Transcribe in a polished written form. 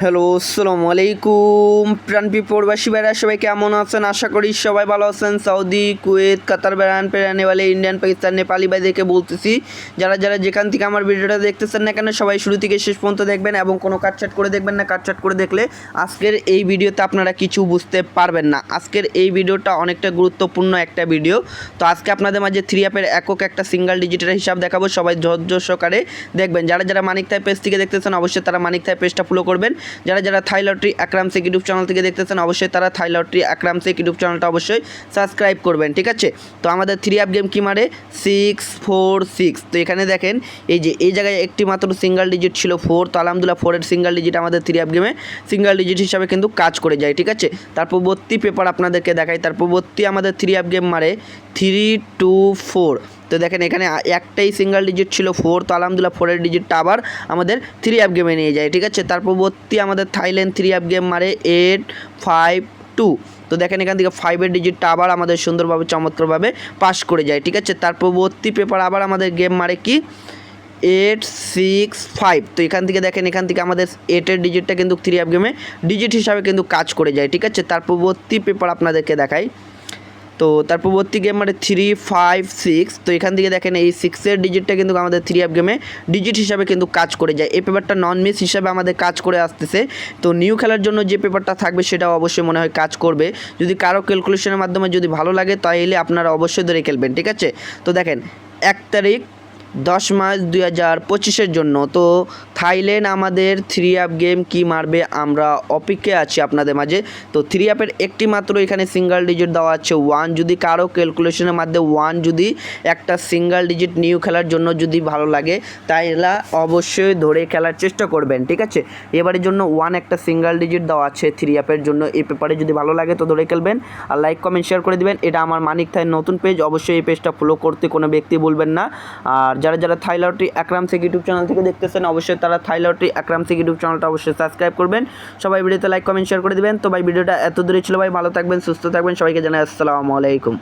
Hello, আসসালামু আলাইকুম প্রাণপ্রিয় প্রবাসী ভাইরা, সবাই কেমন আছেন? আশা করি সবাই ভালো আছেন। সৌদি, কুয়েত, কাতার বেড়ানে वाले ইন্ডিয়ান, পাকিস্তান, নেপালি ভাইদেরকে বলতেছি, যারা যারা যেখান থেকে আমার ভিডিওটা দেখতেছেন না কেন, সবাই শুরু থেকে শেষ পর্যন্ত দেখবেন এবং কোনো কাটছাট করে দেখবেন না। কাটছাট করে দেখলে আজকের এই ভিডিওতে আপনারা কিছু বুঝতে পারবেন না। আজকের এই ভিডিওটা অনেকটা গুরুত্বপূর্ণ একটা ভিডিও। তো আজকে আপনাদের মাঝে থ্রি অ্যাপের একক একটা সিঙ্গেল ডিজিটের হিসাব দেখাবো। সবাই ধৈর্য সহকারে দেখবেন। যারা যারা মানিক থাই পেজ থেকে দেখতেছেন অবশ্যই তারা মানিক থাই পেজটা ফলো করবেন। যারা যারা থাই লটারি আকরাম শেখ ইউটিউব চ্যানেল থেকে দেখতেছেন অবশ্যই তারা থাই লটারি আকরাম শেখ ইউটিউব চ্যানেলটা অবশ্যই সাবস্ক্রাইব করবেন, ঠিক আছে? তো আমাদের থ্রি অ্যাপ গেম কি মারে 646। তো এখানে দেখেন এই জায়গায় একটি মাত্র সিঙ্গেল ডিজিট ছিল 4। তো আলহামদুলিল্লাহ 4-এর সিঙ্গেল ডিজিট আমাদের থ্রি অ্যাপ গেমে সিঙ্গেল ডিজিট হিসাবে কিন্তু কাজ করে যায়, ঠিক আছে? তার পরবর্তী পেপার আপনাদেরকে দেখাই। তার পরবর্তী আমাদের থ্রি অ্যাপ গেম মারে 324। তো দেখেন এখানে একটাই সিঙ্গেল ডিজিট ছিল 4। তো আলহামদুলিল্লাহ 4-এর ডিজিটটা আবার আমাদের থ্রি অ্যাপ গেমে নিয়ে যায়, ঠিক আছে? তার পরবর্তী আমাদের থাইল্যান্ড থ্রি অ্যাপ গেম মারে 852। তো দেখেন এখান থেকে 5-এর ডিজিটটা আবার আমাদের সুন্দরভাবে চমৎকারভাবে পাস করে যায়, ঠিক আছে? তার পরবর্তী পেপার আবার আমাদের গেম মারে কি 865। তো এখান থেকে দেখেন এখান থেকে আমাদের 8-এর ডিজিটটা কিন্তু থ্রি অ্যাপ গেমে ডিজিট হিসাবে কিন্তু কাজ করে যায়, ঠিক আছে? তার পরবর্তী পেপার আপনাদেরকে দেখাই। তো তার পরবর্তী গেম মানে 356। তো এখান থেকে দেখেন এই 6-এর ডিজিটটা কিন্তু আমাদের থ্রি অ্যাপ গেমে ডিজিট হিসাবে কিন্তু কাজ করে যায়। এই পেপারটা নন মিস হিসাবে আমাদের কাজ করে আসতেছে। তো নিউ খেলার জন্য যে পেপারটা থাকবে সেটাও অবশ্যই মনে হয় কাজ করবে। যদি কারো ক্যালকুলেশনের মাধ্যমে যদি ভালো লাগে তাহলে আপনারা অবশ্যই ধরে খেলবেন, ঠিক আছে? তো দেখেন 1 তারিখ 10 মার্চ 2025-এর জন্য তো থাইল্যান্ড আমাদের থ্রি অ্যাপ গেম কি মারবে আমরা অপেক্ষায় আছি আপনাদের মাঝে। তো থ্রি অ্যাপের একটি মাত্র এখানে সিঙ্গেল ডিজিট দেওয়া আছে 1। যদি কারো ক্যালকুলেশনের মাধ্যমে 1 যদি একটা সিঙ্গেল ডিজিট নিউ খেলার জন্য যদি ভালো লাগে তাইলে অবশ্যই ধরে খেলার চেষ্টা করবেন, ঠিক আছে? এবারের জন্য 1 একটা সিঙ্গেল ডিজিট দেওয়া আছে থ্রি অ্যাপের জন্য। এই পেপারে যদি ভালো লাগে তো ধরে খেলবেন আর লাইক কমেন্ট শেয়ার করে দিবেন। এটা আমার মানিক থাই নতুন পেজ, অবশ্যই এই পেজটা ফলো করতে কোনো ব্যক্তি বলবেন না। আর যারা যারা থাই লটারি আকরাম শেখ ইউটিউব চ্যানেল থেকে দেখতেছেন অবশ্যই তারা থাই লটারি আকরাম শেখ ইউটিউব চ্যানেলটা অবশ্যই সাবস্ক্রাইব করবেন। সবাই ভিডিওতে লাইক কমেন্ট শেয়ার করে দিবেন। তো ভাই ভিডিওটা এত দূরে ছিল ভাই, ভালো থাকবেন, সুস্থ থাকবেন, সবাইকে জানাই আসসালামু আলাইকুম।